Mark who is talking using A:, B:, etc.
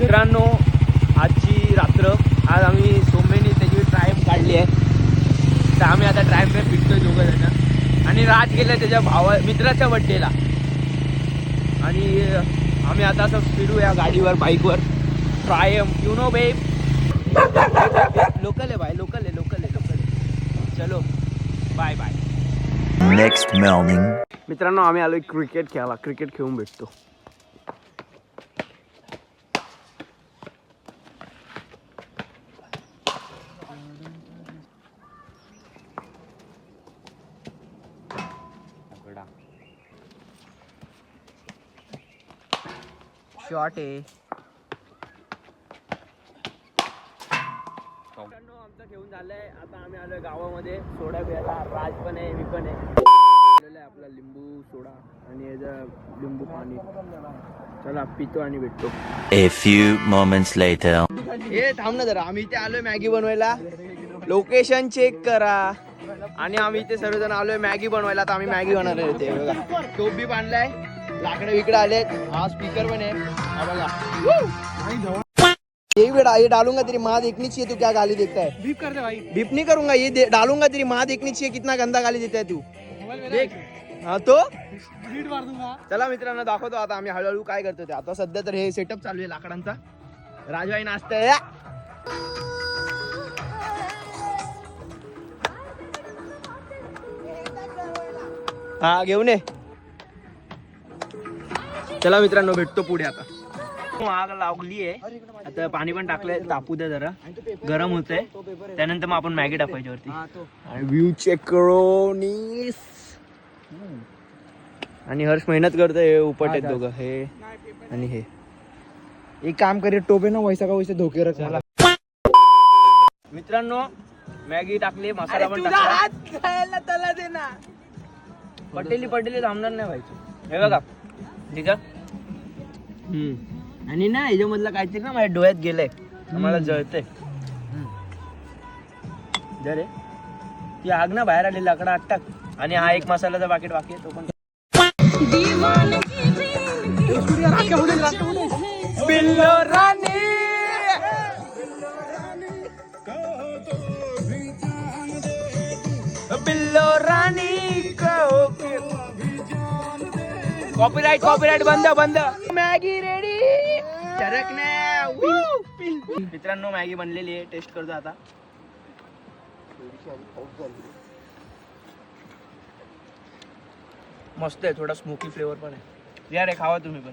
A: मित्रांनो, आजची रात्र आज आम्ही सोमेनी त्याची ट्रायम काढली आहे. तर आम्ही आता ट्रायमने पिटतोय दोघं जण. आणि राज गेला त्याच्या मित्राच्या बड्डेला. आणि आम्ही आता असं फिरू या गाडीवर, बाईकवर. ट्रायम यू नो बेब. लोकल आहे भाई, लोकल आहे. चलो बाय बाय.
B: Next morning.
A: मित्रांनो, आम्ही आलोय क्रिकेट खेळायला. क्रिकेट खेळून भेटतो. शॉट आहे. आमचं घेऊन झालंय. आता आम्ही आलोय गावामध्ये सोडा प्यायला. राज पण आहे, मी पण आहे. आपला लिंबू सोडा आणि लिंबू पाणी. चला पितो आणि भेटतो.
B: A few moments later.
A: हे थांब ना जरा, आम्ही इथे आलोय मॅगी बनवायला. लोकेशन चेक करा. आणि आम्ही इथे सर्वजण आलोय मॅगी बनवायला. आता आम्ही मॅगी बनवणार होते बघा. टोप बी बांधलाय, लाकडं विकडं आलेत. हा स्पीकर पण आहे. हा बघा, ये डालूंगा तेरी माँ देखनी चाहिए तू क्या गाली देता है. बीप कर दे भाई. बीप नहीं करूंगा, ये डालूंगा तेरी माँ देखनी चाहिए कितना गंदा गाली देता है तू. देख. हा तो मार दूंगा. चला मित्रांनो दाखवतो आता आम्ही हळूहळू काय करतो ते. आता सध्या तर हे सेटअप चालू आहे लाकडांचा. राजभाई नाचतंय. हा घेऊन ये. चला मित्रांनो भेटतो पुढे. आता आग लागली आहे. आता पाणी पण टाकलंय, तापू द्या जरा, गरम होतंय. त्यानंतर मग आपण मॅगी टाकायची वरती. आणि व्ह्यू चेक करो. आणि हर्ष मेहनत करतोय. उपट आहेत दोघं, हे आणि हे.
C: एक काम करे, टोपे ना वैसा का वैसे धोके रख.
A: मित्रांनो मॅगी टाकली, मसाला पण टाकला. पटेली थांबणार नाही व्हायची. हे बघा ठीक आहे. आणि ना ह्याच्यामधलं काहीतरी ना माझ्या डोळ्यात गेलंय. मला जळतंय. जरे ती आग ना बाहेर आली, लाकडा आत टाक. आणि हा एक मसाल्याचा पाकिट बाकी आहे, तो पण. बिल्लो रानी बिल्लो रानी कॉपीराइट बंद. Maggi ready. मित्रांनो मॅगी बनलेली आहे. टेस्ट करतो आता. मस्त आहे, थोडा स्मोकी फ्लेवर पण आहे. यार खावा तुम्ही पण.